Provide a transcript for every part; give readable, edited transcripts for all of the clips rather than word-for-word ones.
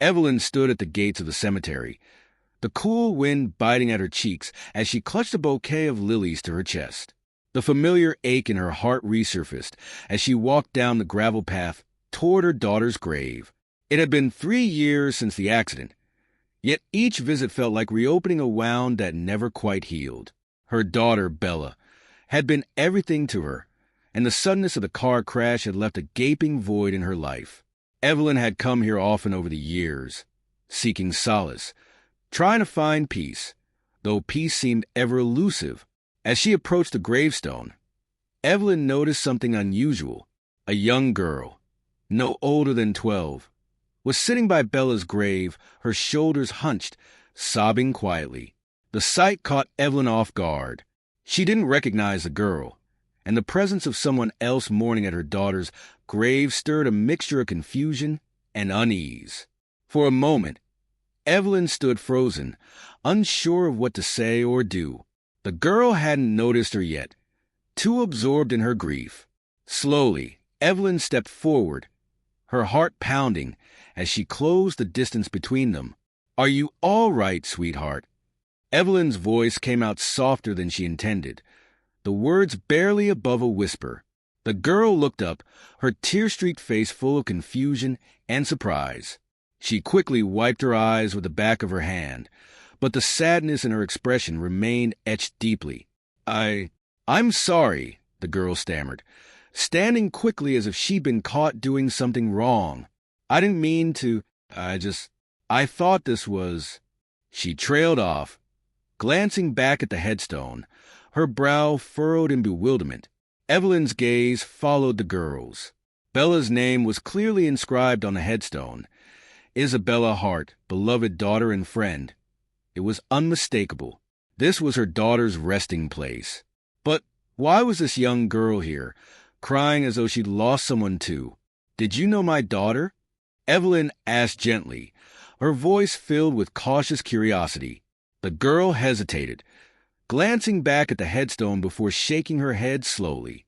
Evelyn stood at the gates of the cemetery, the cool wind biting at her cheeks as she clutched a bouquet of lilies to her chest. The familiar ache in her heart resurfaced as she walked down the gravel path toward her daughter's grave. It had been 3 years since the accident, yet each visit felt like reopening a wound that never quite healed. Her daughter, Bella, had been everything to her, and the suddenness of the car crash had left a gaping void in her life. Evelyn had come here often over the years, seeking solace, trying to find peace, though peace seemed ever elusive. As she approached the gravestone, Evelyn noticed something unusual. A young girl, no older than 12, was sitting by Bella's grave, her shoulders hunched, sobbing quietly. The sight caught Evelyn off guard. She didn't recognize the girl, and the presence of someone else mourning at her daughter's grave stirred a mixture of confusion and unease. For a moment, Evelyn stood frozen, unsure of what to say or do. The girl hadn't noticed her yet, too absorbed in her grief. Slowly, Evelyn stepped forward, her heart pounding as she closed the distance between them. "Are you all right, sweetheart?" Evelyn's voice came out softer than she intended, the words barely above a whisper. The girl looked up, her tear-streaked face full of confusion and surprise. She quickly wiped her eyes with the back of her hand, but the sadness in her expression remained etched deeply. I'm sorry," the girl stammered, standing quickly as if she'd been caught doing something wrong. "I didn't mean to. I thought this was—" She trailed off, glancing back at the headstone, her brow furrowed in bewilderment. Evelyn's gaze followed the girl's. Bella's name was clearly inscribed on the headstone. Isabella Hart, beloved daughter and friend. It was unmistakable. This was her daughter's resting place. But why was this young girl here, crying as though she'd lost someone too? "Did you know my daughter?" Evelyn asked gently, her voice filled with cautious curiosity. The girl hesitated, glancing back at the headstone before shaking her head slowly.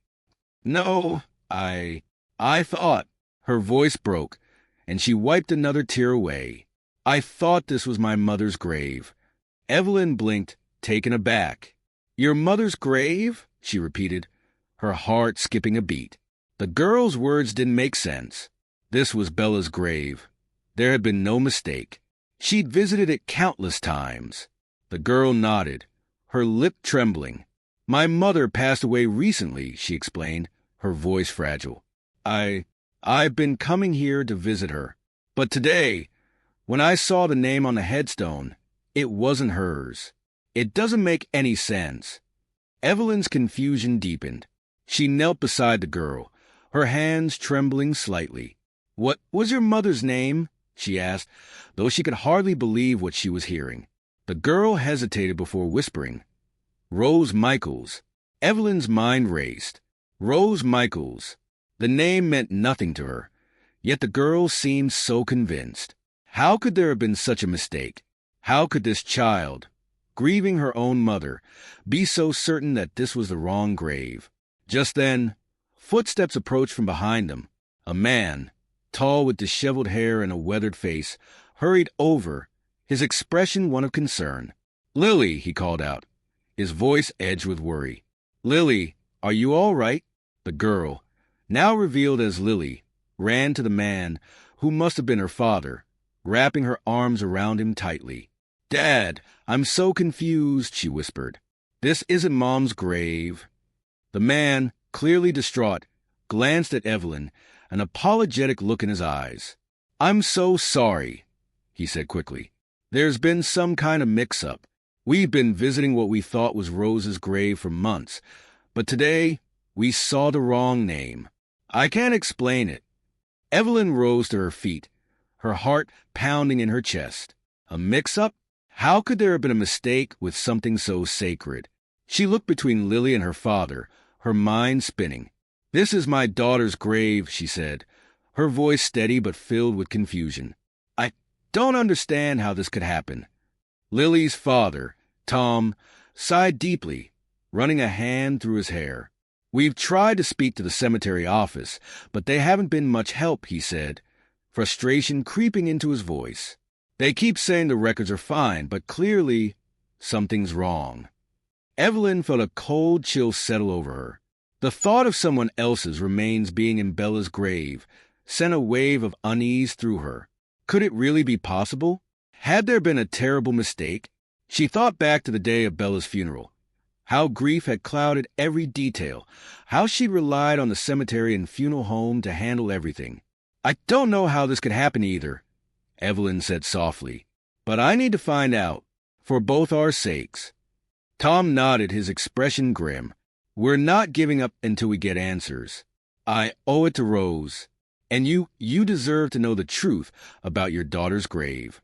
"No, I thought—" Her voice broke, and she wiped another tear away. "I thought this was my mother's grave." Evelyn blinked, taken aback. "Your mother's grave?" she repeated, her heart skipping a beat. The girl's words didn't make sense. This was Bella's grave. There had been no mistake. She'd visited it countless times. The girl nodded, her lip trembling. "My mother passed away recently," she explained, her voice fragile. I've been coming here to visit her. But today, when I saw the name on the headstone, it wasn't hers. It doesn't make any sense." Evelyn's confusion deepened. She knelt beside the girl, her hands trembling slightly. "What was your mother's name?" she asked, though she could hardly believe what she was hearing. The girl hesitated before whispering, "Rose Michaels." Evelyn's mind raced. Rose Michaels. The name meant nothing to her, yet the girl seemed so convinced. How could there have been such a mistake? How could this child, grieving her own mother, be so certain that this was the wrong grave? Just then, footsteps approached from behind them. A man, tall with disheveled hair and a weathered face, hurried over, his expression one of concern. "Lily," he called out, his voice edged with worry. "Lily, are you all right?" The girl, now revealed as Lily, ran to the man, who must have been her father, wrapping her arms around him tightly. "Dad, I'm so confused," she whispered. "This isn't Mom's grave." The man, clearly distraught, glanced at Evelyn, an apologetic look in his eyes. "I'm so sorry," he said quickly. "There's been some kind of mix-up. We've been visiting what we thought was Rose's grave for months, but today we saw the wrong name. I can't explain it." Evelyn rose to her feet, her heart pounding in her chest. A mix-up? How could there have been a mistake with something so sacred? She looked between Lily and her father, her mind spinning. "This is my daughter's grave," she said, her voice steady but filled with confusion. "I don't understand how this could happen." Lily's father, Tom, sighed deeply, running a hand through his hair. "We've tried to speak to the cemetery office, but they haven't been much help," he said, frustration creeping into his voice. They keep saying the records are fine, but clearly something's wrong. Evelyn felt a cold chill settle over her. The thought of someone else's remains being in Bella's grave sent a wave of unease through her. Could it really be possible? Had there been a terrible mistake? She thought back to the day of Bella's funeral, how grief had clouded every detail, how she'd relied on the cemetery and funeral home to handle everything. I don't know how this could happen either, Evelyn said softly, but I need to find out, for both our sakes. Tom nodded, his expression grim. We're not giving up until we get answers. I owe it to Rose, and you deserve to know the truth about your daughter's grave.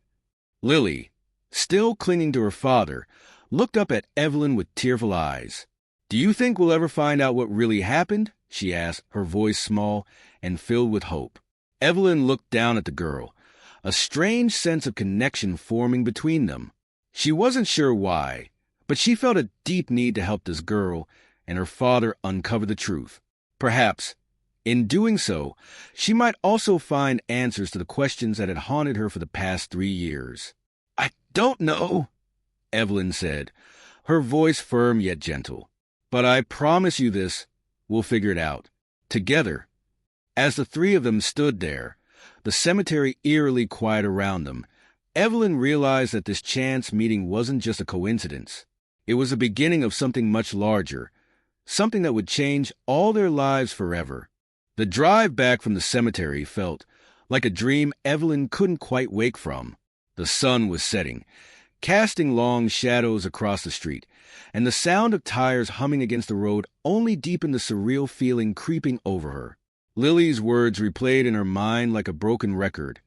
Lily, still clinging to her father, looked up at Evelyn with tearful eyes. Do you think we'll ever find out what really happened? She asked, her voice small and filled with hope. Evelyn looked down at the girl, a strange sense of connection forming between them. She wasn't sure why, but she felt a deep need to help this girl and her father uncover the truth. Perhaps, in doing so, she might also find answers to the questions that had haunted her for the past 3 years. I don't know, Evelyn said, her voice firm yet gentle. But I promise you this, we'll figure it out. Together. As the three of them stood there, the cemetery eerily quiet around them, Evelyn realized that this chance meeting wasn't just a coincidence. It was the beginning of something much larger, something that would change all their lives forever. The drive back from the cemetery felt like a dream Evelyn couldn't quite wake from. The sun was setting, casting long shadows across the street, and the sound of tires humming against the road only deepened the surreal feeling creeping over her. Lily's words replayed in her mind like a broken record.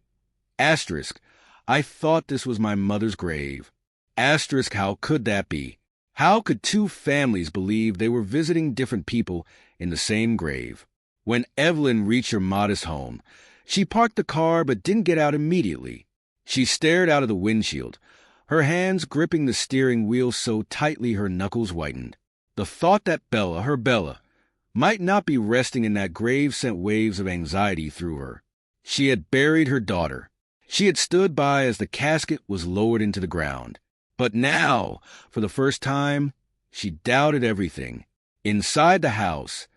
Asterisk, I thought this was my mother's grave. Asterisk, how could that be? How could two families believe they were visiting different people in the same grave? When Evelyn reached her modest home, she parked the car but didn't get out immediately. She stared out of the windshield, her hands gripping the steering wheel so tightly her knuckles whitened. The thought that Bella, her Bella, might not be resting in that grave sent waves of anxiety through her. She had buried her daughter. She had stood by as the casket was lowered into the ground. But now, for the first time, she doubted everything. Inside the house,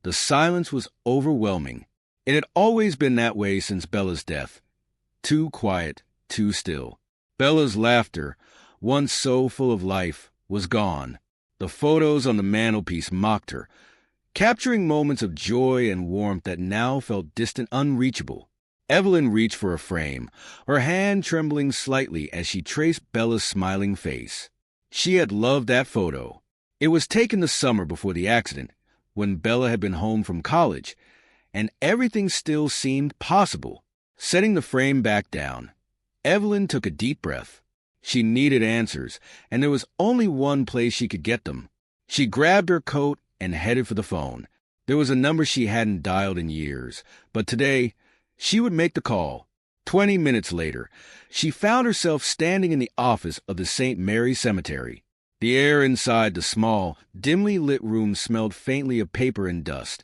the silence was overwhelming. It had always been that way since Bella's death. Too quiet, too still. Bella's laughter, once so full of life, was gone. The photos on the mantelpiece mocked her, capturing moments of joy and warmth that now felt distant, unreachable. Evelyn reached for a frame, her hand trembling slightly as she traced Bella's smiling face. She had loved that photo. It was taken the summer before the accident, when Bella had been home from college, and everything still seemed possible. Setting the frame back down, Evelyn took a deep breath. She needed answers, and there was only one place she could get them. She grabbed her coat and headed for the phone. There was a number she hadn't dialed in years, but today she would make the call. 20 minutes later, she found herself standing in the office of the St. Mary Cemetery. The air inside the small, dimly lit room smelled faintly of paper and dust,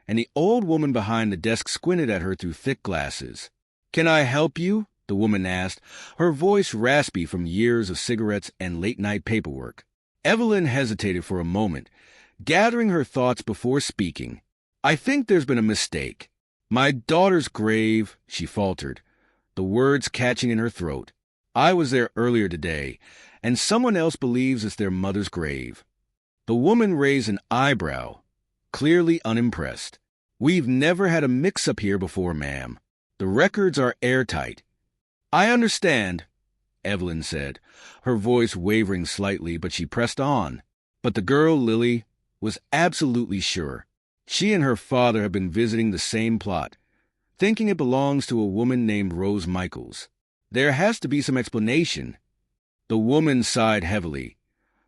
and the old woman behind the desk squinted at her through thick glasses. "Can I help you?" the woman asked, her voice raspy from years of cigarettes and late-night paperwork. Evelyn hesitated for a moment, gathering her thoughts before speaking. "I think there's been a mistake. My daughter's grave," she faltered, the words catching in her throat. "I was there earlier today, and someone else believes it's their mother's grave." The woman raised an eyebrow, clearly unimpressed. "We've never had a mix-up here before, ma'am. The records are airtight." "I understand," Evelyn said, her voice wavering slightly, but she pressed on. But the girl, Lily, was absolutely sure. She and her father have been visiting the same plot, thinking it belongs to a woman named Rose Michaels. There has to be some explanation. The woman sighed heavily,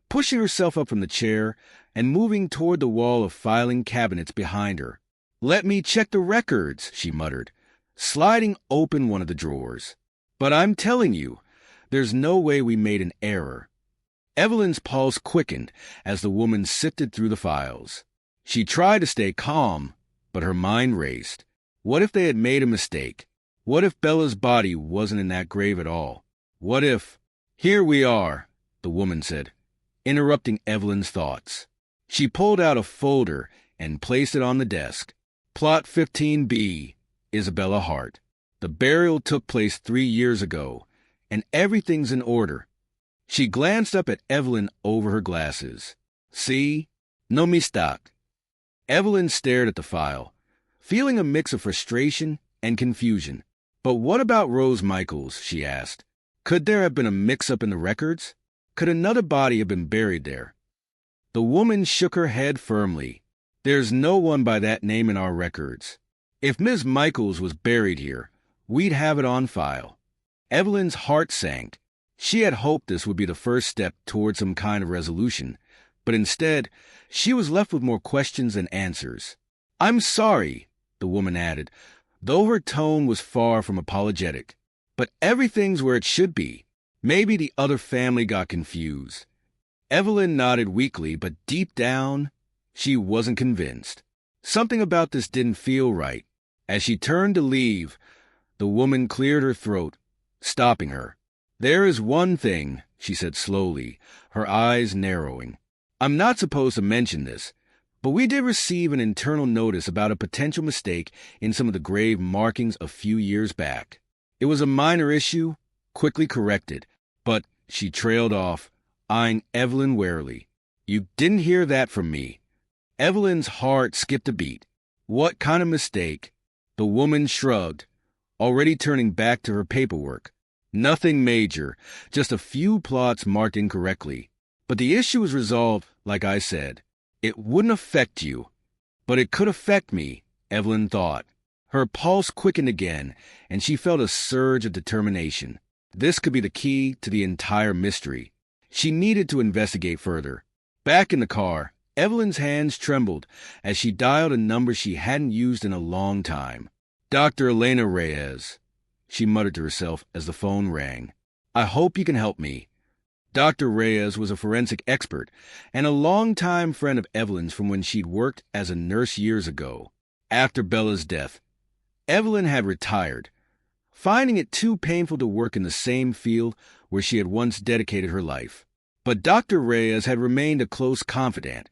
pushing herself up from the chair and moving toward the wall of filing cabinets behind her. "Let me check the records," she muttered, sliding open one of the drawers. "But I'm telling you, there's no way we made an error." Evelyn's pulse quickened as the woman sifted through the files. She tried to stay calm, but her mind raced. What if they had made a mistake? What if Bella's body wasn't in that grave at all? What if— "Here we are," the woman said, interrupting Evelyn's thoughts. She pulled out a folder and placed it on the desk. Plot 15B, Isabella Hart. The burial took place 3 years ago, and everything's in order. She glanced up at Evelyn over her glasses. "See? No mistake." Evelyn stared at the file, feeling a mix of frustration and confusion. "But what about Rose Michaels?" she asked. "Could there have been a mix-up in the records? Could another body have been buried there?" The woman shook her head firmly. "There's no one by that name in our records. If Miss Michaels was buried here, we'd have it on file." Evelyn's heart sank. She had hoped this would be the first step toward some kind of resolution, but instead, she was left with more questions than answers. "I'm sorry," the woman added, though her tone was far from apologetic. "But everything's where it should be. Maybe the other family got confused." Evelyn nodded weakly, but deep down, she wasn't convinced. Something about this didn't feel right. As she turned to leave, the woman cleared her throat, stopping her. "There is one thing," she said slowly, her eyes narrowing. "I'm not supposed to mention this, but we did receive an internal notice about a potential mistake in some of the grave markings a few years back. It was a minor issue, quickly corrected, but," she trailed off, eyeing Evelyn warily. "You didn't hear that from me." Evelyn's heart skipped a beat. "What kind of mistake?" The woman shrugged, already turning back to her paperwork. "Nothing major, just a few plots marked incorrectly. But the issue is resolved, like I said. It wouldn't affect you. But it could affect me," Evelyn thought. Her pulse quickened again, and she felt a surge of determination. This could be the key to the entire mystery. She needed to investigate further. Back in the car, Evelyn's hands trembled as she dialed a number she hadn't used in a long time. "Dr. Elena Reyes," she muttered to herself as the phone rang. "I hope you can help me." Dr. Reyes was a forensic expert and a longtime friend of Evelyn's from when she'd worked as a nurse years ago. After Bella's death, Evelyn had retired, finding it too painful to work in the same field where she had once dedicated her life. But Dr. Reyes had remained a close confidant,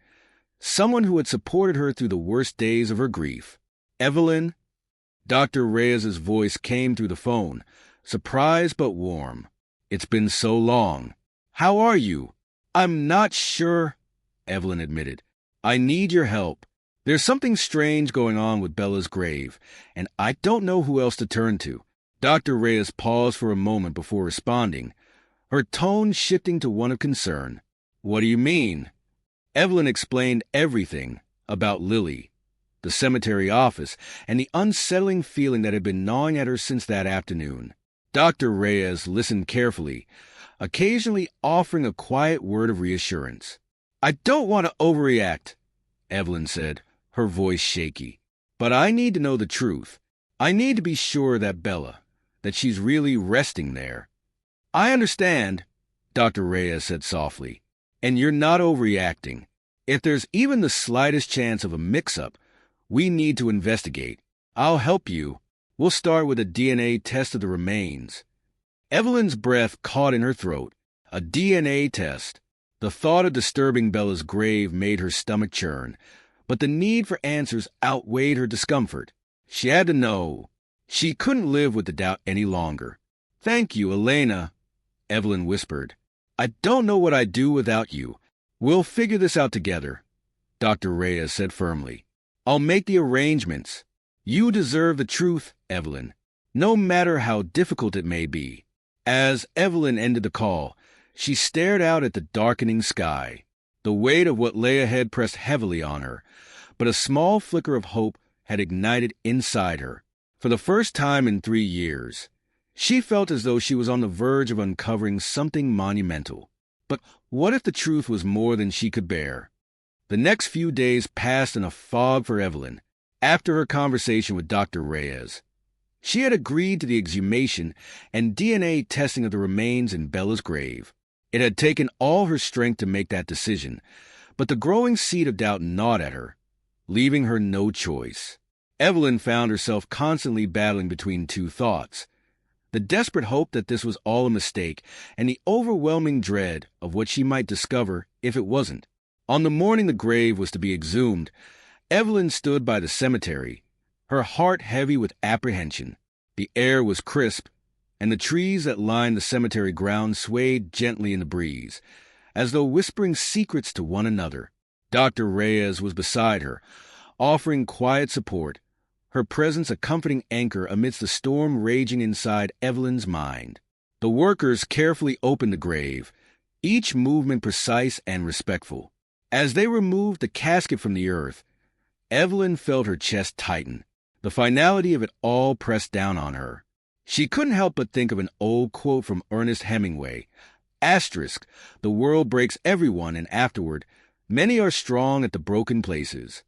someone who had supported her through the worst days of her grief. "Evelyn?" Dr. Reyes's voice came through the phone, surprised but warm. "It's been so long. How are you?" "I'm not sure," Evelyn admitted. "I need your help. There's something strange going on with Bella's grave, and I don't know who else to turn to." Dr. Reyes paused for a moment before responding, her tone shifting to one of concern. "What do you mean?" Evelyn explained everything about Lily, the cemetery office, and the unsettling feeling that had been gnawing at her since that afternoon. Dr. Reyes listened carefully, occasionally offering a quiet word of reassurance. "I don't want to overreact," Evelyn said, her voice shaky. "But I need to know the truth. I need to be sure that that she's really resting there." "I understand," Dr. Reyes said softly, "and you're not overreacting. If there's even the slightest chance of a mix-up, we need to investigate. I'll help you. We'll start with a DNA test of the remains." Evelyn's breath caught in her throat. A DNA test. The thought of disturbing Bella's grave made her stomach churn, but the need for answers outweighed her discomfort. She had to know. She couldn't live with the doubt any longer. "Thank you, Elena," Evelyn whispered. "I don't know what I'd do without you. We'll figure this out together," Dr. Reyes said firmly. "I'll make the arrangements. You deserve the truth, Evelyn, no matter how difficult it may be." As Evelyn ended the call, she stared out at the darkening sky. The weight of what lay ahead pressed heavily on her, but a small flicker of hope had ignited inside her. For the first time in 3 years, she felt as though she was on the verge of uncovering something monumental. But what if the truth was more than she could bear? The next few days passed in a fog for Evelyn. After her conversation with Dr. Reyes, she had agreed to the exhumation and DNA testing of the remains in Bella's grave. It had taken all her strength to make that decision, but the growing seed of doubt gnawed at her, leaving her no choice. Evelyn found herself constantly battling between two thoughts: the desperate hope that this was all a mistake, and the overwhelming dread of what she might discover if it wasn't. On the morning the grave was to be exhumed, Evelyn stood by the cemetery, her heart heavy with apprehension. The air was crisp, and the trees that lined the cemetery grounds swayed gently in the breeze, as though whispering secrets to one another. Dr. Reyes was beside her, offering quiet support, her presence a comforting anchor amidst the storm raging inside Evelyn's mind. The workers carefully opened the grave, each movement precise and respectful. As they removed the casket from the earth, Evelyn felt her chest tighten, the finality of it all pressed down on her. She couldn't help but think of an old quote from Ernest Hemingway: "Asterisk, the world breaks everyone, and afterward, many are strong at the broken places."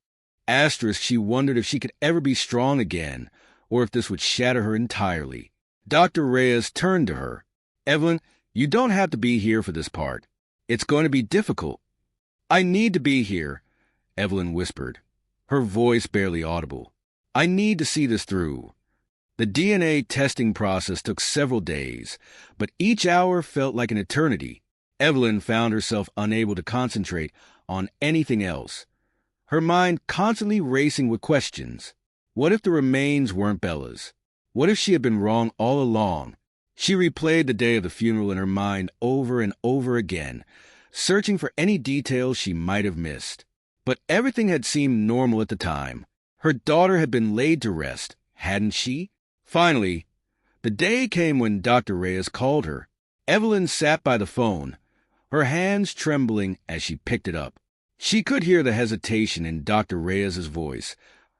Asterisk, she wondered if she could ever be strong again, or if this would shatter her entirely. Dr. Reyes turned to her. "Evelyn, you don't have to be here for this part. It's going to be difficult." "I need to be here," Evelyn whispered, her voice barely audible. "I need to see this through." The DNA testing process took several days, but each hour felt like an eternity. Evelyn found herself unable to concentrate on anything else, her mind constantly racing with questions. What if the remains weren't Bella's? What if she had been wrong all along? She replayed the day of the funeral in her mind over and over again, searching for any details she might have missed. But everything had seemed normal at the time. Her daughter had been laid to rest, hadn't she? Finally, the day came when Dr. Reyes called her. Evelyn sat by the phone, her hands trembling as she picked it up. She could hear the hesitation in Dr. Reyes's voice,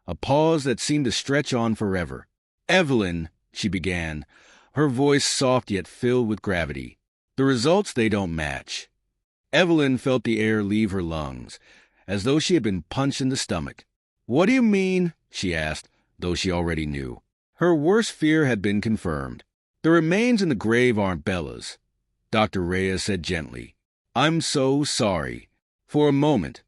a pause that seemed to stretch on forever. "Evelyn," she began, her voice soft yet filled with gravity, "the results, they don't match." Evelyn felt the air leave her lungs, as though she had been punched in the stomach. "What do you mean?" she asked, though she already knew. Her worst fear had been confirmed. "The remains in the grave aren't Bella's," Dr. Reyes said gently. "I'm so sorry." For a moment,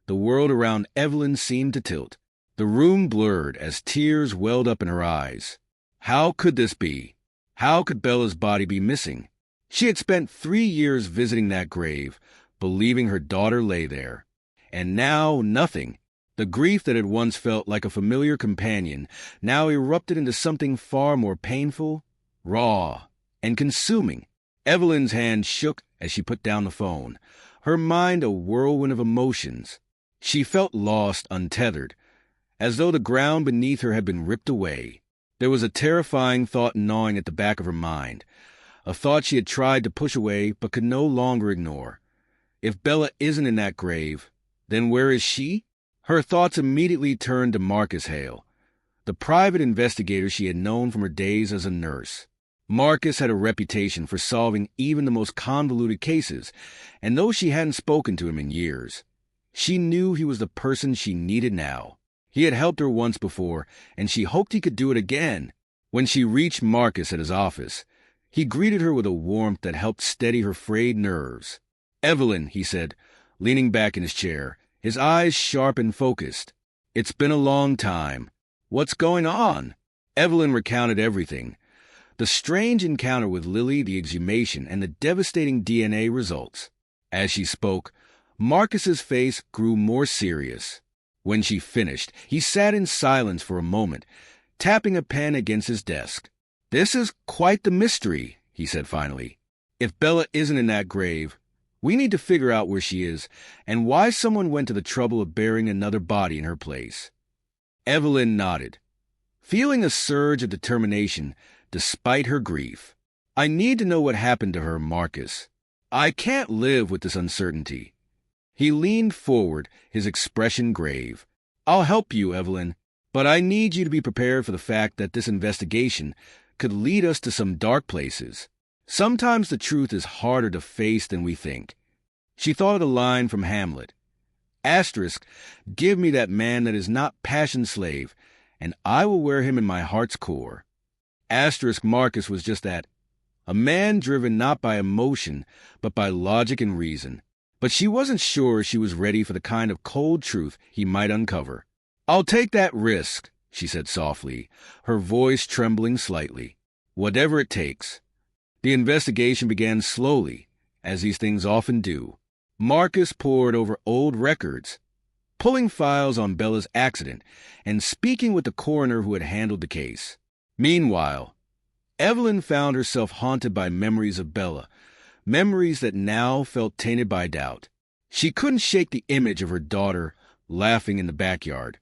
the world around Evelyn seemed to tilt. The room blurred as tears welled up in her eyes. How could this be? How could Bella's body be missing? She had spent 3 years visiting that grave, believing her daughter lay there. And now nothing. The grief that had once felt like a familiar companion now erupted into something far more painful, raw, and consuming. Evelyn's hand shook as she put down the phone, her mind a whirlwind of emotions. She felt lost, untethered, as though the ground beneath her had been ripped away. There was a terrifying thought gnawing at the back of her mind, a thought she had tried to push away but could no longer ignore. If Bella isn't in that grave, then where is she? Her thoughts immediately turned to Marcus Hale, the private investigator she had known from her days as a nurse. Marcus had a reputation for solving even the most convoluted cases, and though she hadn't spoken to him in years, she knew he was the person she needed now. He had helped her once before, and she hoped he could do it again. When she reached Marcus at his office, he greeted her with a warmth that helped steady her frayed nerves. "Evelyn," he said, leaning back in his chair, his eyes sharp and focused. "It's been a long time. What's going on?" Evelyn recounted everything: the strange encounter with Lily, the exhumation, and the devastating DNA results. As she spoke, Marcus's face grew more serious. When she finished, he sat in silence for a moment, tapping a pen against his desk. "This is quite the mystery," he said finally. "If Bella isn't in that grave, we need to figure out where she is and why someone went to the trouble of burying another body in her place." Evelyn nodded, feeling a surge of determination despite her grief. "I need to know what happened to her, Marcus. I can't live with this uncertainty." He leaned forward, his expression grave. "I'll help you, Evelyn, but I need you to be prepared for the fact that this investigation could lead us to some dark places. Sometimes the truth is harder to face than we think." She thought of the line from Hamlet: "Asterisk, give me that man that is not passion's slave, and I will wear him in my heart's core." Asterisk Marcus was just that, a man driven not by emotion, but by logic and reason. But she wasn't sure she was ready for the kind of cold truth he might uncover. "I'll take that risk," she said softly, her voice trembling slightly. "Whatever it takes." The investigation began slowly, as these things often do. Marcus pored over old records, pulling files on Bella's accident and speaking with the coroner who had handled the case. Meanwhile, Evelyn found herself haunted by memories of Bella, memories that now felt tainted by doubt. She couldn't shake the image of her daughter laughing in the backyard,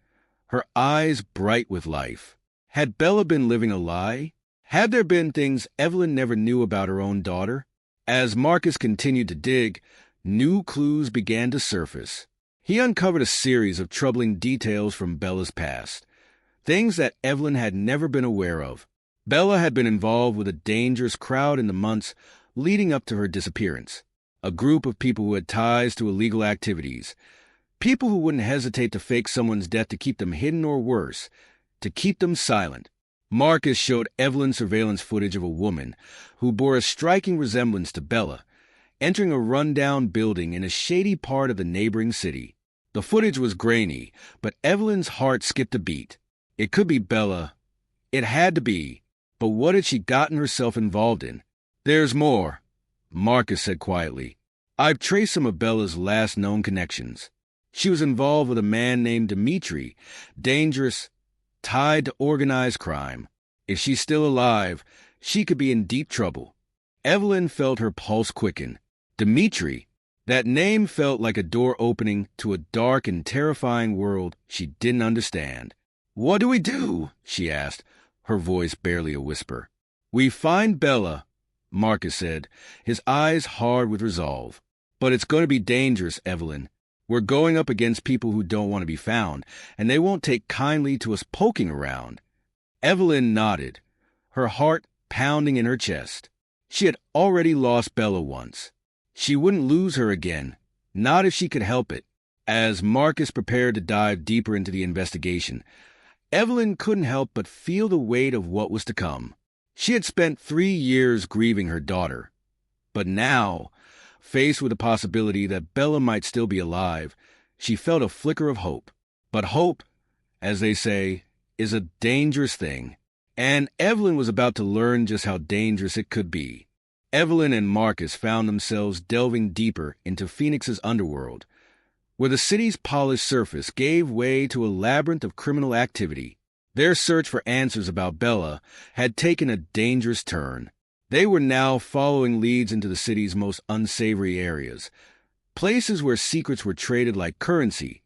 her eyes bright with life. Had Bella been living a lie? Had there been things Evelyn never knew about her own daughter? As Marcus continued to dig, new clues began to surface. He uncovered a series of troubling details from Bella's past, things that Evelyn had never been aware of. Bella had been involved with a dangerous crowd in the months leading up to her disappearance, a group of people who had ties to illegal activities, people who wouldn't hesitate to fake someone's death to keep them hidden or worse, to keep them silent. Marcus showed Evelyn surveillance footage of a woman who bore a striking resemblance to Bella, entering a rundown building in a shady part of the neighboring city. The footage was grainy, but Evelyn's heart skipped a beat. It could be Bella. It had to be. But what had she gotten herself involved in? "There's more," Marcus said quietly. "I've traced some of Bella's last known connections. She was involved with a man named Dimitri, dangerous, tied to organized crime. If she's still alive, she could be in deep trouble." Evelyn felt her pulse quicken. Dimitri? That name felt like a door opening to a dark and terrifying world she didn't understand. "What do we do?" she asked, her voice barely a whisper. "We find Bella," Marcus said, his eyes hard with resolve. "But it's going to be dangerous, Evelyn. We're going up against people who don't want to be found, and they won't take kindly to us poking around." Evelyn nodded, her heart pounding in her chest. She had already lost Bella once. She wouldn't lose her again, not if she could help it. As Marcus prepared to dive deeper into the investigation, Evelyn couldn't help but feel the weight of what was to come. She had spent 3 years grieving her daughter. But now, faced with the possibility that Bella might still be alive, she felt a flicker of hope. But hope, as they say, is a dangerous thing. And Evelyn was about to learn just how dangerous it could be. Evelyn and Marcus found themselves delving deeper into Phoenix's underworld, where the city's polished surface gave way to a labyrinth of criminal activity. Their search for answers about Bella had taken a dangerous turn. They were now following leads into the city's most unsavory areas, places where secrets were traded like currency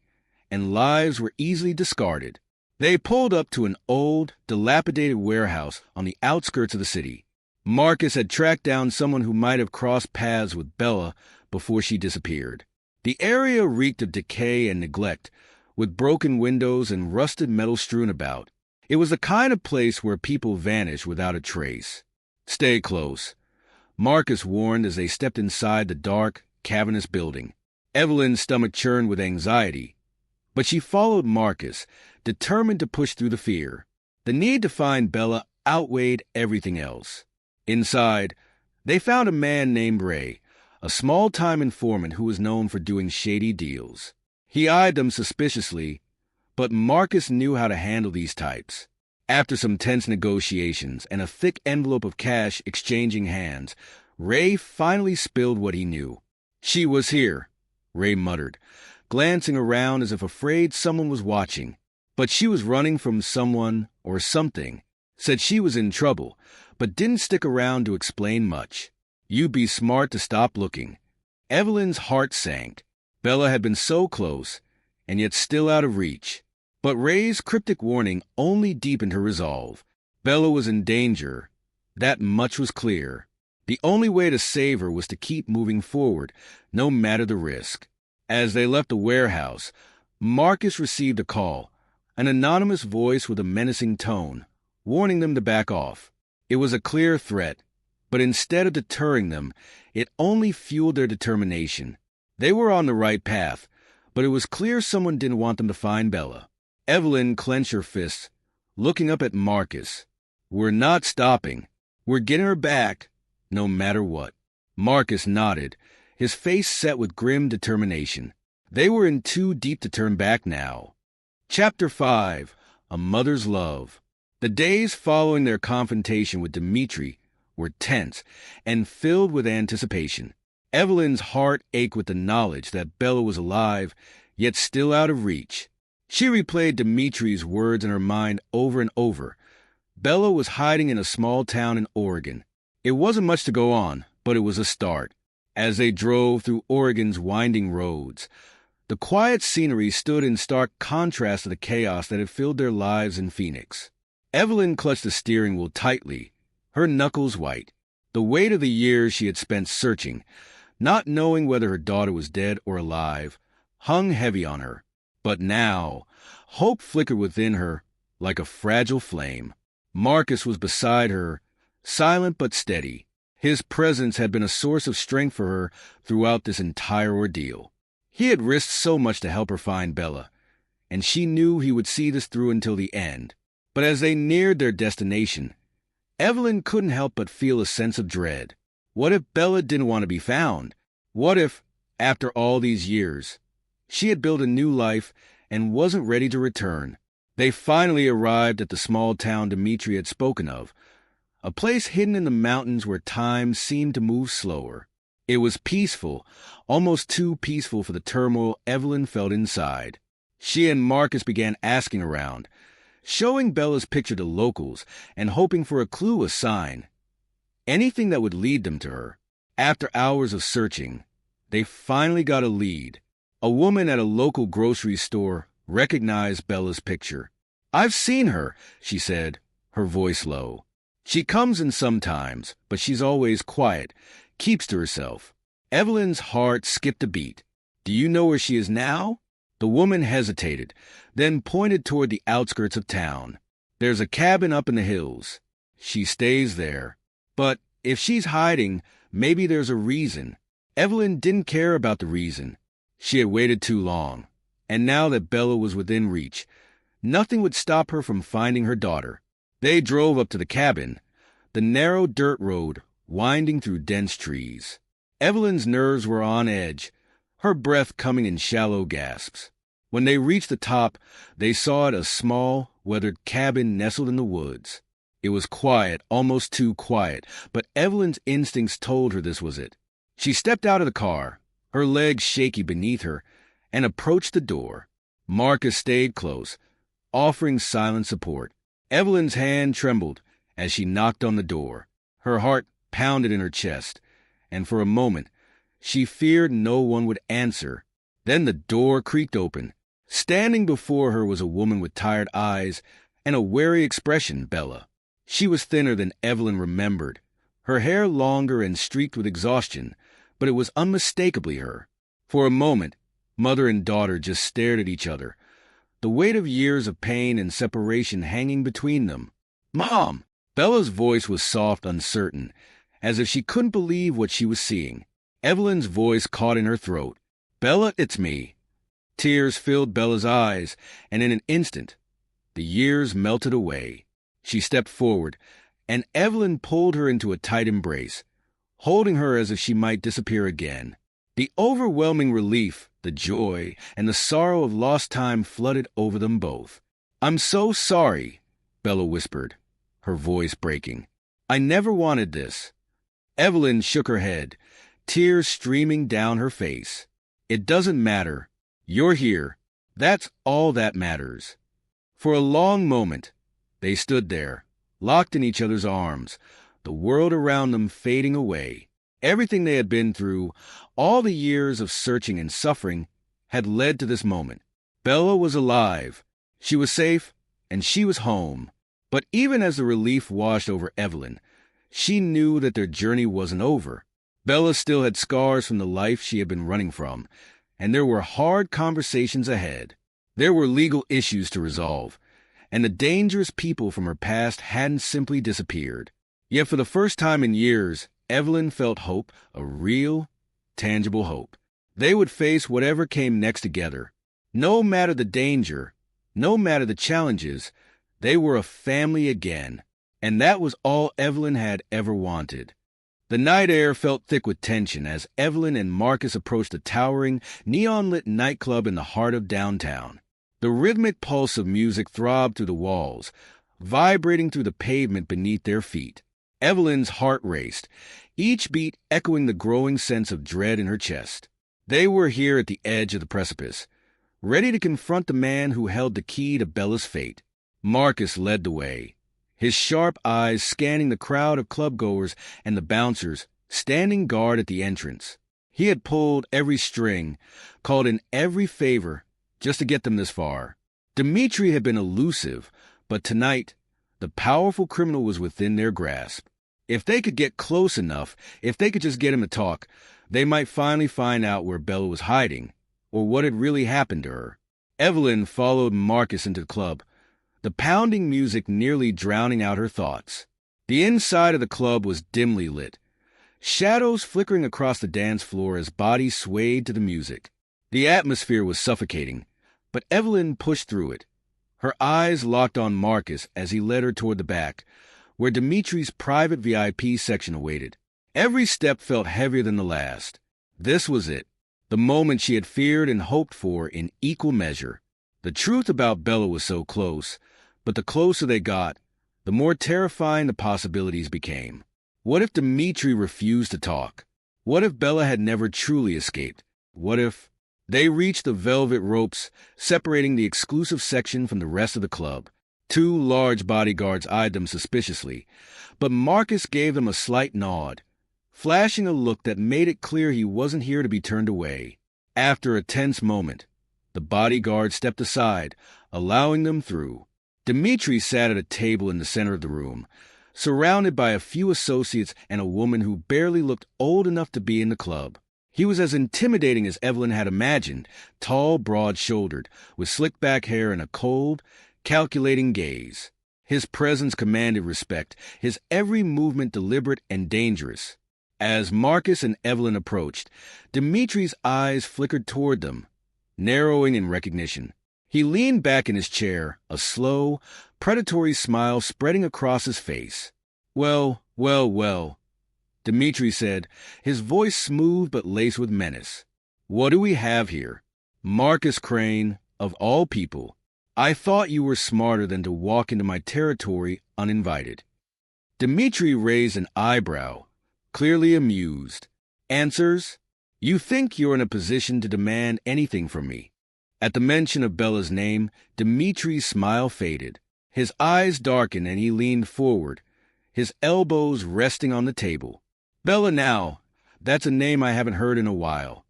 and lives were easily discarded. They pulled up to an old, dilapidated warehouse on the outskirts of the city. Marcus had tracked down someone who might have crossed paths with Bella before she disappeared. The area reeked of decay and neglect, with broken windows and rusted metal strewn about. It was the kind of place where people vanish without a trace. "Stay close," Marcus warned as they stepped inside the dark, cavernous building. Evelyn's stomach churned with anxiety, but she followed Marcus, determined to push through the fear. The need to find Bella outweighed everything else. Inside, they found a man named Ray, a small-time informant who was known for doing shady deals. He eyed them suspiciously, but Marcus knew how to handle these types. After some tense negotiations and a thick envelope of cash exchanging hands, Ray finally spilled what he knew. "She was here," Ray muttered, glancing around as if afraid someone was watching. "But she was running from someone or something. Said she was in trouble, but didn't stick around to explain much. You'd be smart to stop looking." Evelyn's heart sank. Bella had been so close, and yet still out of reach. But Ray's cryptic warning only deepened her resolve. Bella was in danger. That much was clear. The only way to save her was to keep moving forward, no matter the risk. As they left the warehouse, Marcus received a call, an anonymous voice with a menacing tone, warning them to back off. It was a clear threat, but instead of deterring them, it only fueled their determination. They were on the right path, but it was clear someone didn't want them to find Bella. Evelyn clenched her fists, looking up at Marcus. "We're not stopping. We're getting her back, no matter what." Marcus nodded, his face set with grim determination. They were in too deep to turn back now. Chapter 5. a mother's love. The days following their confrontation with Dmitri were tense and filled with anticipation. Evelyn's heart ached with the knowledge that Bella was alive, yet still out of reach. She replayed Dimitri's words in her mind over and over. Bella was hiding in a small town in Oregon. It wasn't much to go on, but it was a start. As they drove through Oregon's winding roads, the quiet scenery stood in stark contrast to the chaos that had filled their lives in Phoenix. Evelyn clutched the steering wheel tightly, her knuckles white. The weight of the years she had spent searching, not knowing whether her daughter was dead or alive, hung heavy on her. But now, hope flickered within her like a fragile flame. Marcus was beside her, silent but steady. His presence had been a source of strength for her throughout this entire ordeal. He had risked so much to help her find Bella, and she knew he would see this through until the end. But as they neared their destination, Evelyn couldn't help but feel a sense of dread. What if Bella didn't want to be found? What if, after all these years, she had built a new life and wasn't ready to return? They finally arrived at the small town Dmitri had spoken of, a place hidden in the mountains where time seemed to move slower. It was peaceful, almost too peaceful for the turmoil Evelyn felt inside. She and Marcus began asking around, showing Bella's picture to locals and hoping for a clue, a sign, anything that would lead them to her. After hours of searching, they finally got a lead. A woman at a local grocery store recognized Bella's picture. "I've seen her," she said, her voice low. "She comes in sometimes, but she's always quiet, keeps to herself." Evelyn's heart skipped a beat. "Do you know where she is now?" The woman hesitated, then pointed toward the outskirts of town. "There's a cabin up in the hills. She stays there. But if she's hiding, maybe there's a reason." Evelyn didn't care about the reason. She had waited too long, and now that Bella was within reach, nothing would stop her from finding her daughter. They drove up to the cabin, the narrow dirt road winding through dense trees. Evelyn's nerves were on edge, her breath coming in shallow gasps. When they reached the top, they saw it a small, weathered cabin nestled in the woods. It was quiet, almost too quiet, but Evelyn's instincts told her this was it. She stepped out of the car, her legs shaky beneath her, and approached the door. Marcus stayed close, offering silent support. Evelyn's hand trembled as she knocked on the door. Her heart pounded in her chest, and for a moment, she feared no one would answer. Then the door creaked open. Standing before her was a woman with tired eyes and a wary expression, Bella. She was thinner than Evelyn remembered, her hair longer and streaked with exhaustion, but it was unmistakably her. For a moment, mother and daughter just stared at each other, the weight of years of pain and separation hanging between them. "Mom!" Bella's voice was soft, uncertain, as if she couldn't believe what she was seeing. Evelyn's voice caught in her throat. "Bella, it's me." Tears filled Bella's eyes, and in an instant, the years melted away. She stepped forward, and Evelyn pulled her into a tight embrace, holding her as if she might disappear again. The overwhelming relief, the joy, and the sorrow of lost time flooded over them both. "I'm so sorry," Bella whispered, her voice breaking. "I never wanted this." Evelyn shook her head, tears streaming down her face. "It doesn't matter. You're here. That's all that matters." For a long moment, they stood there, locked in each other's arms, the world around them fading away. Everything they had been through, all the years of searching and suffering, had led to this moment. Bella was alive, she was safe, and she was home. But even as the relief washed over Evelyn, she knew that their journey wasn't over. Bella still had scars from the life she had been running from, and there were hard conversations ahead. There were legal issues to resolve, and the dangerous people from her past hadn't simply disappeared. Yet for the first time in years, Evelyn felt hope, a real, tangible hope. They would face whatever came next together. No matter the danger, no matter the challenges, they were a family again, and that was all Evelyn had ever wanted. The night air felt thick with tension as Evelyn and Marcus approached a towering, neon-lit nightclub in the heart of downtown. The rhythmic pulse of music throbbed through the walls, vibrating through the pavement beneath their feet. Evelyn's heart raced, each beat echoing the growing sense of dread in her chest. They were here at the edge of the precipice, ready to confront the man who held the key to Bella's fate. Marcus led the way, his sharp eyes scanning the crowd of clubgoers and the bouncers standing guard at the entrance. He had pulled every string, called in every favor, just to get them this far. Dmitri had been elusive, but tonight, the powerful criminal was within their grasp. If they could get close enough, if they could just get him to talk, they might finally find out where Bella was hiding, or what had really happened to her. Evelyn followed Marcus into the club, the pounding music nearly drowning out her thoughts. The inside of the club was dimly lit, shadows flickering across the dance floor as bodies swayed to the music. The atmosphere was suffocating, but Evelyn pushed through it. Her eyes locked on Marcus as he led her toward the back, where Dimitri's private VIP section awaited. Every step felt heavier than the last. This was it, the moment she had feared and hoped for in equal measure. The truth about Bella was so close, but the closer they got, the more terrifying the possibilities became. What if Dmitri refused to talk? What if Bella had never truly escaped? What if... They reached the velvet ropes separating the exclusive section from the rest of the club. Two large bodyguards eyed them suspiciously, but Marcus gave them a slight nod, flashing a look that made it clear he wasn't here to be turned away. After a tense moment, the bodyguard stepped aside, allowing them through. Dmitri sat at a table in the center of the room, surrounded by a few associates and a woman who barely looked old enough to be in the club. He was as intimidating as Evelyn had imagined, tall, broad-shouldered, with slick-back hair and a cold, calculating gaze. His presence commanded respect, his every movement deliberate and dangerous. As Marcus and Evelyn approached, Dimitri's eyes flickered toward them, narrowing in recognition. He leaned back in his chair, a slow, predatory smile spreading across his face. "Well, well, well," Dmitri said, his voice smooth but laced with menace. "What do we have here? Marcus Crane, of all people. I thought you were smarter than to walk into my territory uninvited." Dmitri raised an eyebrow, clearly amused. "Answers? You think you're in a position to demand anything from me?" At the mention of Bella's name, Dimitri's smile faded. His eyes darkened and he leaned forward, his elbows resting on the table. "Bella now, that's a name I haven't heard in a while."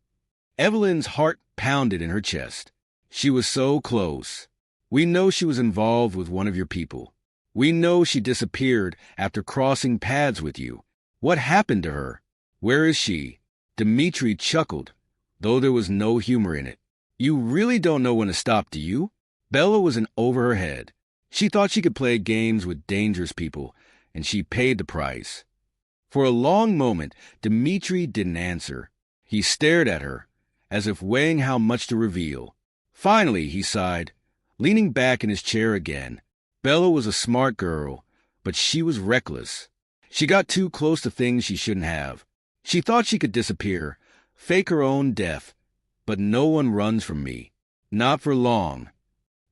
Evelyn's heart pounded in her chest. She was so close. "We know she was involved with one of your people. We know she disappeared after crossing paths with you. What happened to her? Where is she?" Dmitri chuckled, though there was no humor in it. "You really don't know when to stop, do you?" Bella was in over her head. She thought she could play games with dangerous people, and she paid the price. For a long moment, Dmitri didn't answer. He stared at her, as if weighing how much to reveal. Finally, he sighed, leaning back in his chair again. Bella was a smart girl, but she was reckless. She got too close to things she shouldn't have. She thought she could disappear, fake her own death, but no one runs from me. Not for long.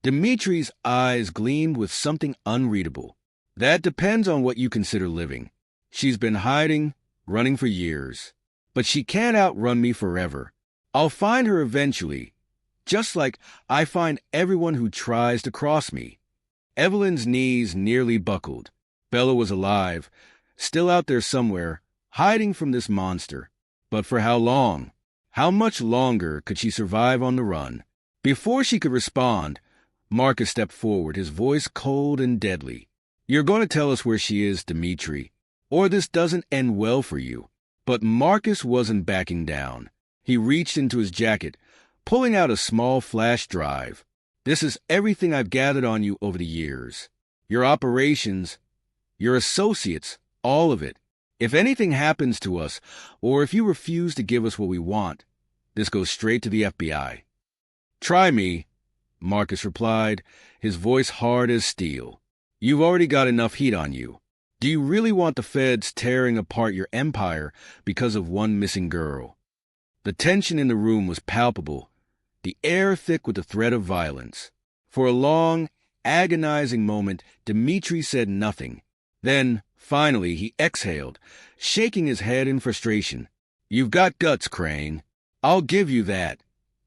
Dimitri's eyes gleamed with something unreadable. "That depends on what you consider living. She's been hiding, running for years. But she can't outrun me forever. I'll find her eventually, just like I find everyone who tries to cross me." Evelyn's knees nearly buckled. Bella was alive, still out there somewhere, hiding from this monster. But for how long? How much longer could she survive on the run? Before she could respond, Marcus stepped forward, his voice cold and deadly. "You're going to tell us where she is, Dmitri, or this doesn't end well for you." But Marcus wasn't backing down. He reached into his jacket, pulling out a small flash drive. "This is everything I've gathered on you over the years. Your operations, your associates, all of it. If anything happens to us, or if you refuse to give us what we want, this goes straight to the FBI." "Try me," Marcus replied, his voice hard as steel. "You've already got enough heat on you. Do you really want the feds tearing apart your empire because of one missing girl?" The tension in the room was palpable, the air thick with the threat of violence. For a long, agonizing moment, Dmitri said nothing. Then, finally, he exhaled, shaking his head in frustration. "You've got guts, Crane. I'll give you that,"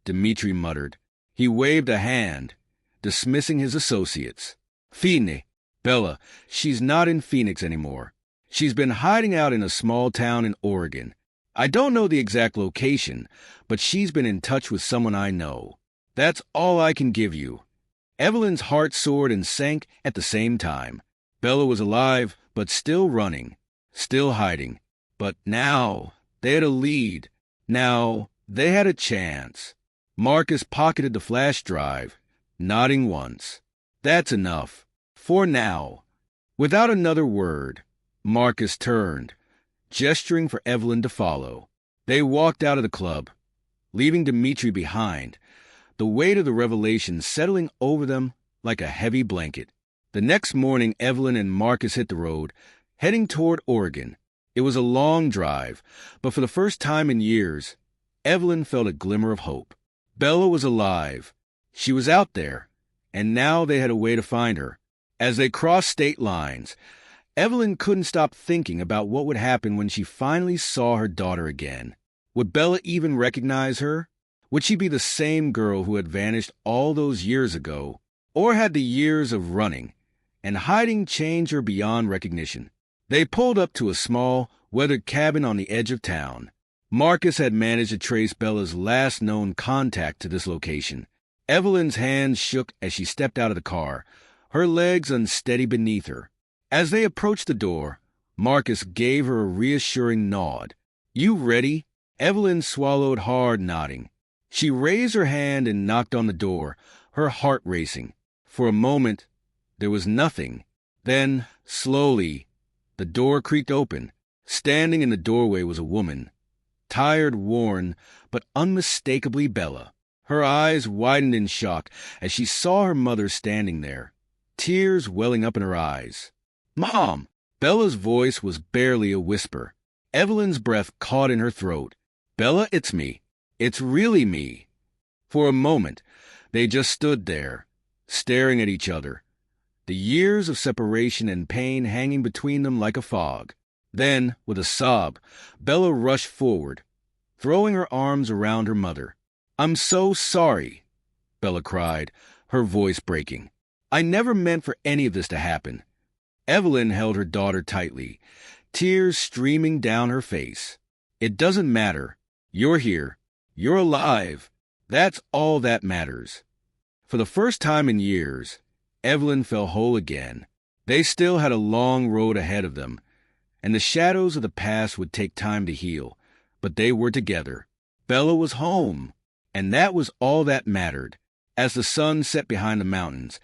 Dmitri muttered. He waved a hand, dismissing his associates. "Fine. Bella, she's not in Phoenix anymore. She's been hiding out in a small town in Oregon. I don't know the exact location, but she's been in touch with someone I know. That's all I can give you." Evelyn's heart soared and sank at the same time. Bella was alive, but still running, still hiding. But now they had a lead. Now they had a chance. Marcus pocketed the flash drive, nodding once. "That's enough. For now." Without another word, Marcus turned, gesturing for Evelyn to follow. They walked out of the club, leaving Dmitri behind, the weight of the revelation settling over them like a heavy blanket. The next morning, Evelyn and Marcus hit the road, heading toward Oregon. It was a long drive, but for the first time in years, Evelyn felt a glimmer of hope. Bella was alive. She was out there, and now they had a way to find her. As they crossed state lines, Evelyn couldn't stop thinking about what would happen when she finally saw her daughter again. Would Bella even recognize her? Would she be the same girl who had vanished all those years ago? Or had the years of running and hiding changed her beyond recognition? They pulled up to a small, weathered cabin on the edge of town. Marcus had managed to trace Bella's last known contact to this location. Evelyn's hands shook as she stepped out of the car, her legs unsteady beneath her. As they approached the door, Marcus gave her a reassuring nod. "You ready?" Evelyn swallowed hard, nodding. She raised her hand and knocked on the door, her heart racing. For a moment, there was nothing. Then, slowly, the door creaked open. Standing in the doorway was a woman, tired, worn, but unmistakably Bella. Her eyes widened in shock as she saw her mother standing there, tears welling up in her eyes. "Mom!" Bella's voice was barely a whisper. Evelyn's breath caught in her throat. "Bella, it's me. It's really me." For a moment, they just stood there, staring at each other, the years of separation and pain hanging between them like a fog. Then, with a sob, Bella rushed forward, throwing her arms around her mother. "I'm so sorry," Bella cried, her voice breaking. "I never meant for any of this to happen." Evelyn held her daughter tightly, tears streaming down her face. "It doesn't matter. You're here. You're alive. That's all that matters." For the first time in years, Evelyn felt whole again. They still had a long road ahead of them, and the shadows of the past would take time to heal, but they were together. Bella was home, and that was all that mattered. As the sun set behind the mountains,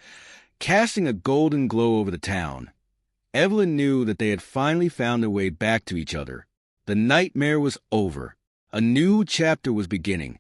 casting a golden glow over the town, Evelyn knew that they had finally found their way back to each other. The nightmare was over. A new chapter was beginning.